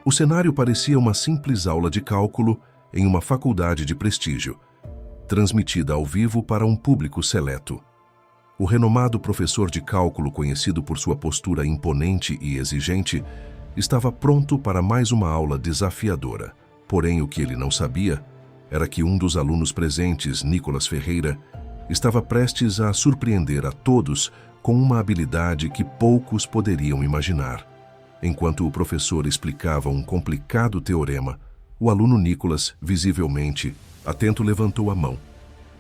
O cenário parecia uma simples aula de cálculo em uma faculdade de prestígio, transmitida ao vivo para um público seleto. O renomado professor de cálculo, conhecido por sua postura imponente e exigente, estava pronto para mais uma aula desafiadora. Porém, o que ele não sabia era que um dos alunos presentes, Nicolas Ferreira, estava prestes a surpreender a todos com uma habilidade que poucos poderiam imaginar. Enquanto o professor explicava um complicado teorema, o aluno Nicolas, visivelmente atento, levantou a mão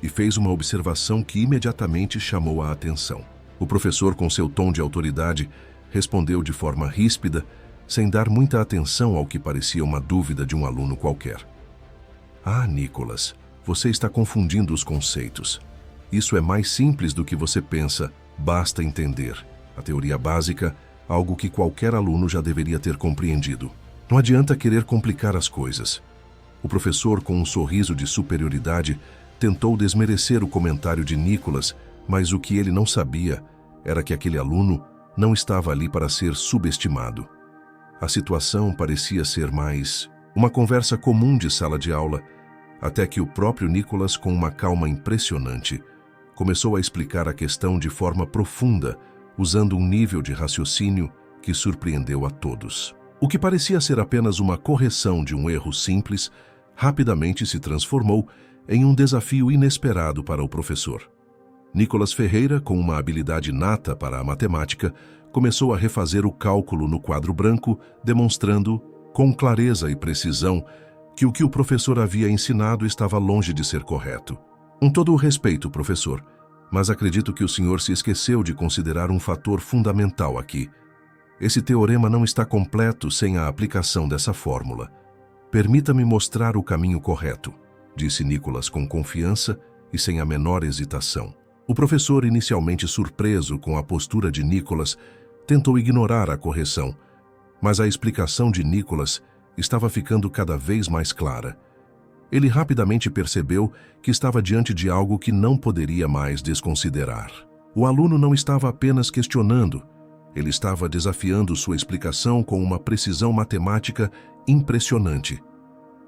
e fez uma observação que imediatamente chamou a atenção. O professor, com seu tom de autoridade, respondeu de forma ríspida, sem dar muita atenção ao que parecia uma dúvida de um aluno qualquer. Ah, Nicolas, você está confundindo os conceitos. Isso é mais simples do que você pensa, basta entender. A teoria básica, algo que qualquer aluno já deveria ter compreendido. Não adianta querer complicar as coisas. O professor, com um sorriso de superioridade, tentou desmerecer o comentário de Nicolas, mas o que ele não sabia era que aquele aluno não estava ali para ser subestimado. A situação parecia ser mais uma conversa comum de sala de aula, até que o próprio Nicolas, com uma calma impressionante, começou a explicar a questão de forma profunda, usando um nível de raciocínio que surpreendeu a todos. O que parecia ser apenas uma correção de um erro simples, rapidamente se transformou em um desafio inesperado para o professor. Nicolas Ferreira, com uma habilidade nata para a matemática, começou a refazer o cálculo no quadro branco, demonstrando, com clareza e precisão, que o professor havia ensinado estava longe de ser correto. Com todo o respeito, professor, mas acredito que o senhor se esqueceu de considerar um fator fundamental aqui. Esse teorema não está completo sem a aplicação dessa fórmula. Permita-me mostrar o caminho correto, disse Nicolas com confiança e sem a menor hesitação. O professor, inicialmente surpreso com a postura de Nicolas, tentou ignorar a correção, mas a explicação de Nicolas estava ficando cada vez mais clara. Ele rapidamente percebeu que estava diante de algo que não poderia mais desconsiderar. O aluno não estava apenas questionando, ele estava desafiando sua explicação com uma precisão matemática impressionante.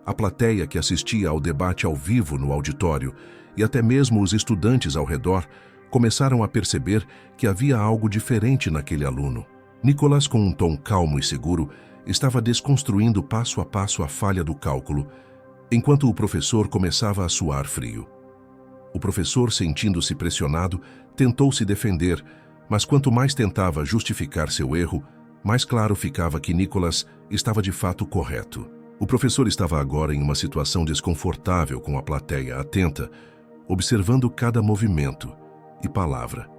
A plateia que assistia ao debate ao vivo no auditório e até mesmo os estudantes ao redor começaram a perceber que havia algo diferente naquele aluno. Nicolas, com um tom calmo e seguro, estava desconstruindo passo a passo a falha do cálculo, enquanto o professor começava a suar frio. O professor, sentindo-se pressionado, tentou se defender, mas quanto mais tentava justificar seu erro, mais claro ficava que Nicolas estava de fato correto. O professor estava agora em uma situação desconfortável com a plateia atenta, observando cada movimento e palavra.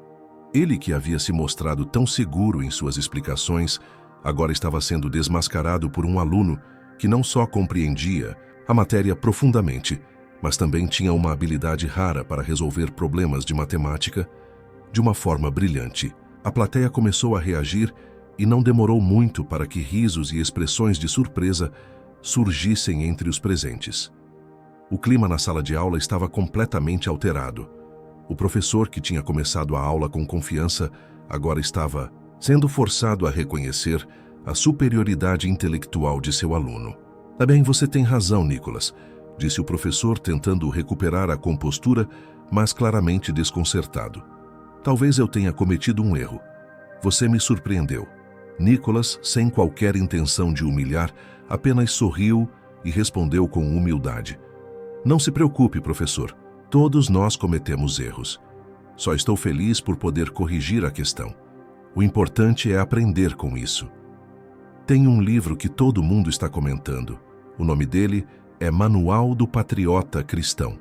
Ele, que havia se mostrado tão seguro em suas explicações, agora estava sendo desmascarado por um aluno que não só compreendia a matéria profundamente, mas também tinha uma habilidade rara para resolver problemas de matemática de uma forma brilhante. A plateia começou a reagir e não demorou muito para que risos e expressões de surpresa surgissem entre os presentes. O clima na sala de aula estava completamente alterado. O professor, que tinha começado a aula com confiança, agora estava sendo forçado a reconhecer a superioridade intelectual de seu aluno. Bem, você tem razão, Nicolas, disse o professor, tentando recuperar a compostura, mas claramente desconcertado. Talvez eu tenha cometido um erro. Você me surpreendeu. Nicolas, sem qualquer intenção de humilhar, apenas sorriu e respondeu com humildade. Não se preocupe, professor. Todos nós cometemos erros. Só estou feliz por poder corrigir a questão. O importante é aprender com isso. Tem um livro que todo mundo está comentando. O nome dele é Manual do Patriota Cristão.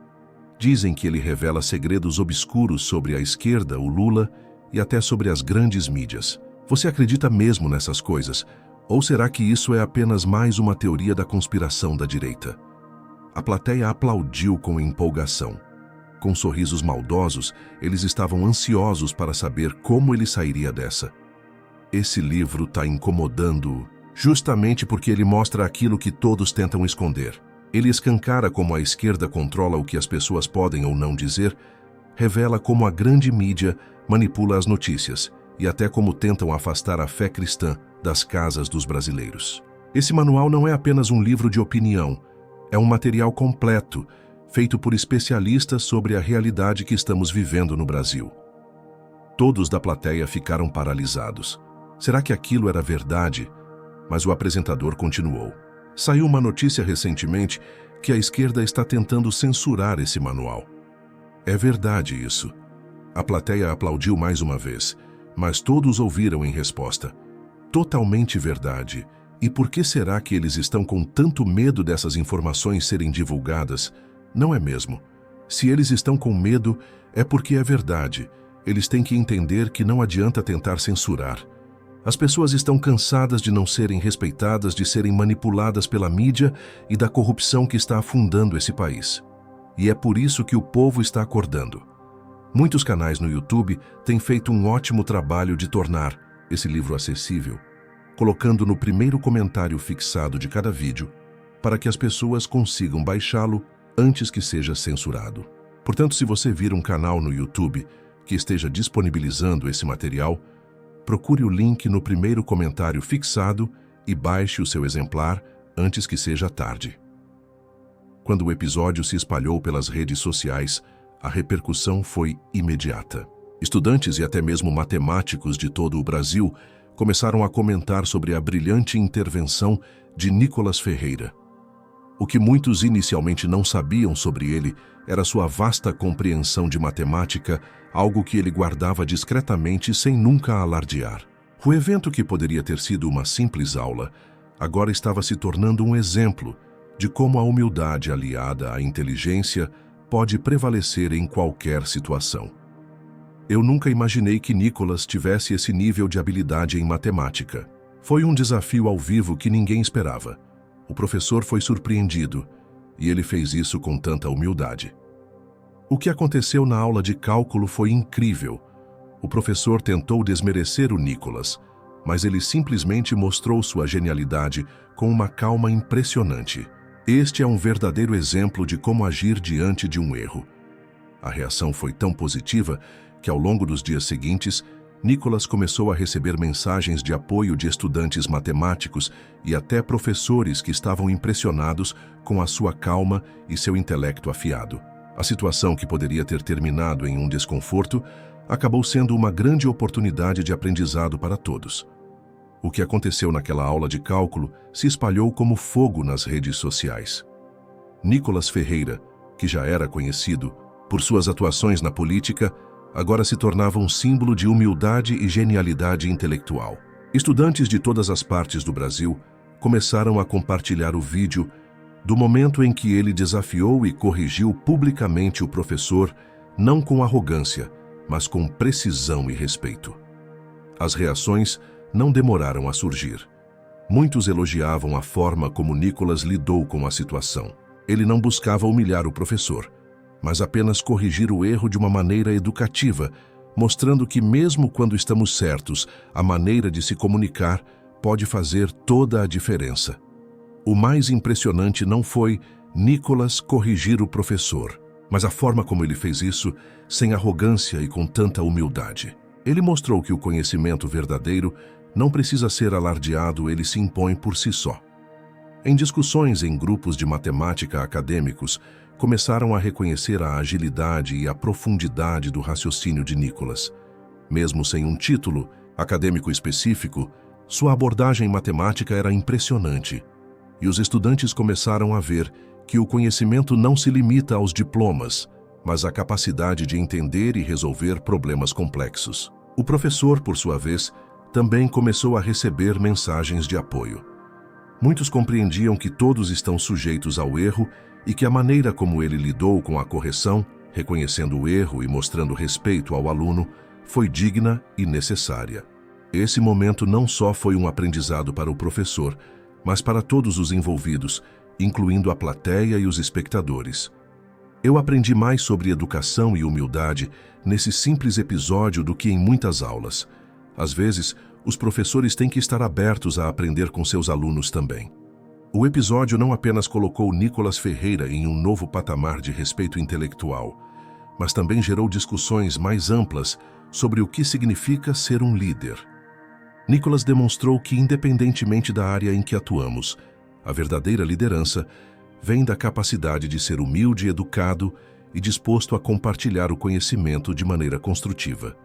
Dizem que ele revela segredos obscuros sobre a esquerda, o Lula e até sobre as grandes mídias. Você acredita mesmo nessas coisas? Ou será que isso é apenas mais uma teoria da conspiração da direita? A plateia aplaudiu com empolgação. Com sorrisos maldosos, eles estavam ansiosos para saber como ele sairia dessa. Esse livro está incomodando justamente porque ele mostra aquilo que todos tentam esconder. Ele escancara como a esquerda controla o que as pessoas podem ou não dizer, revela como a grande mídia manipula as notícias e até como tentam afastar a fé cristã das casas dos brasileiros. Esse manual não é apenas um livro de opinião, é um material completo, feito por especialistas sobre a realidade que estamos vivendo no Brasil. Todos da plateia ficaram paralisados. Será que aquilo era verdade? Mas o apresentador continuou. Saiu uma notícia recentemente que a esquerda está tentando censurar esse manual. É verdade isso. A plateia aplaudiu mais uma vez, mas todos ouviram em resposta. Totalmente verdade. E por que será que eles estão com tanto medo dessas informações serem divulgadas? Não é mesmo? Se eles estão com medo, é porque é verdade. Eles têm que entender que não adianta tentar censurar. As pessoas estão cansadas de não serem respeitadas, de serem manipuladas pela mídia e da corrupção que está afundando esse país. E é por isso que o povo está acordando. Muitos canais no YouTube têm feito um ótimo trabalho de tornar esse livro acessível, colocando no primeiro comentário fixado de cada vídeo, para que as pessoas consigam baixá-lo antes que seja censurado. Portanto, se você vir um canal no YouTube que esteja disponibilizando esse material, procure o link no primeiro comentário fixado e baixe o seu exemplar antes que seja tarde. Quando o episódio se espalhou pelas redes sociais, a repercussão foi imediata. Estudantes e até mesmo matemáticos de todo o Brasil começaram a comentar sobre a brilhante intervenção de Nicolas Ferreira. O que muitos inicialmente não sabiam sobre ele era sua vasta compreensão de matemática, algo que ele guardava discretamente sem nunca alardear. O evento, que poderia ter sido uma simples aula, agora estava se tornando um exemplo de como a humildade aliada à inteligência pode prevalecer em qualquer situação. Eu nunca imaginei que Nicolas tivesse esse nível de habilidade em matemática. Foi um desafio ao vivo que ninguém esperava. O professor foi surpreendido, e ele fez isso com tanta humildade. O que aconteceu na aula de cálculo foi incrível. O professor tentou desmerecer o Nicolas, mas ele simplesmente mostrou sua genialidade com uma calma impressionante. Este é um verdadeiro exemplo de como agir diante de um erro. A reação foi tão positiva que, ao longo dos dias seguintes, Nicolas começou a receber mensagens de apoio de estudantes matemáticos e até professores que estavam impressionados com a sua calma e seu intelecto afiado. A situação, que poderia ter terminado em um desconforto, acabou sendo uma grande oportunidade de aprendizado para todos. O que aconteceu naquela aula de cálculo se espalhou como fogo nas redes sociais. Nicolas Ferreira, que já era conhecido por suas atuações na política, agora se tornava um símbolo de humildade e genialidade intelectual. Estudantes de todas as partes do Brasil começaram a compartilhar o vídeo do momento em que ele desafiou e corrigiu publicamente o professor, não com arrogância, mas com precisão e respeito. As reações não demoraram a surgir. Muitos elogiavam a forma como Nicolas lidou com a situação. Ele não buscava humilhar o professor, mas apenas corrigir o erro de uma maneira educativa, mostrando que mesmo quando estamos certos, a maneira de se comunicar pode fazer toda a diferença. O mais impressionante não foi Nicolas corrigir o professor, mas a forma como ele fez isso, sem arrogância e com tanta humildade. Ele mostrou que o conhecimento verdadeiro não precisa ser alardeado, ele se impõe por si só. Em discussões em grupos de matemática acadêmicos, começaram a reconhecer a agilidade e a profundidade do raciocínio de Nicolas. Mesmo sem um título acadêmico específico, sua abordagem matemática era impressionante. E os estudantes começaram a ver que o conhecimento não se limita aos diplomas, mas à capacidade de entender e resolver problemas complexos. O professor, por sua vez, também começou a receber mensagens de apoio. Muitos compreendiam que todos estão sujeitos ao erro e que a maneira como ele lidou com a correção, reconhecendo o erro e mostrando respeito ao aluno, foi digna e necessária. Esse momento não só foi um aprendizado para o professor, mas para todos os envolvidos, incluindo a plateia e os espectadores. Eu aprendi mais sobre educação e humildade nesse simples episódio do que em muitas aulas. Às vezes, os professores têm que estar abertos a aprender com seus alunos também. O episódio não apenas colocou Nicolas Ferreira em um novo patamar de respeito intelectual, mas também gerou discussões mais amplas sobre o que significa ser um líder. Nicholas demonstrou que, independentemente da área em que atuamos, a verdadeira liderança vem da capacidade de ser humilde, educado e disposto a compartilhar o conhecimento de maneira construtiva.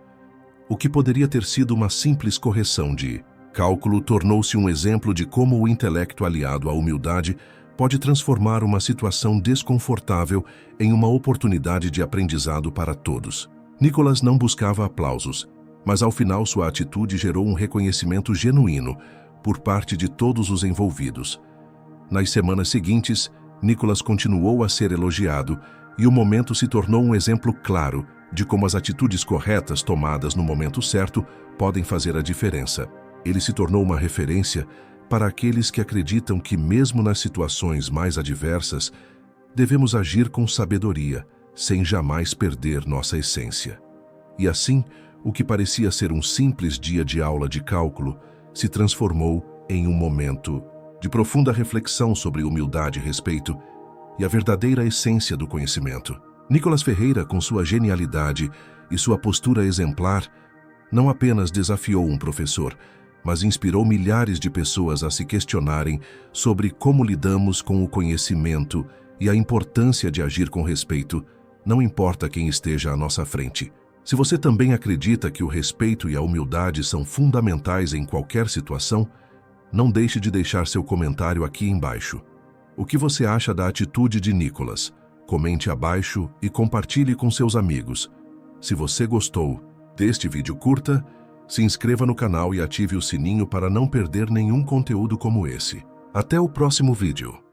O que poderia ter sido uma simples correção de cálculo tornou-se um exemplo de como o intelecto aliado à humildade pode transformar uma situação desconfortável em uma oportunidade de aprendizado para todos. Nicholas não buscava aplausos, mas ao final sua atitude gerou um reconhecimento genuíno por parte de todos os envolvidos. Nas semanas seguintes, Nicholas continuou a ser elogiado e o momento se tornou um exemplo claro de como as atitudes corretas tomadas no momento certo podem fazer a diferença. Ele se tornou uma referência para aqueles que acreditam que, mesmo nas situações mais adversas, devemos agir com sabedoria, sem jamais perder nossa essência. E assim, o que parecia ser um simples dia de aula de cálculo se transformou em um momento de profunda reflexão sobre humildade e respeito e a verdadeira essência do conhecimento. Nicholas Ferreira, com sua genialidade e sua postura exemplar, não apenas desafiou um professor, mas inspirou milhares de pessoas a se questionarem sobre como lidamos com o conhecimento e a importância de agir com respeito, não importa quem esteja à nossa frente. Se você também acredita que o respeito e a humildade são fundamentais em qualquer situação, não deixe de deixar seu comentário aqui embaixo. O que você acha da atitude de Nicholas? Comente abaixo e compartilhe com seus amigos. Se você gostou deste vídeo, curta, se inscreva no canal e ative o sininho para não perder nenhum conteúdo como esse. Até o próximo vídeo.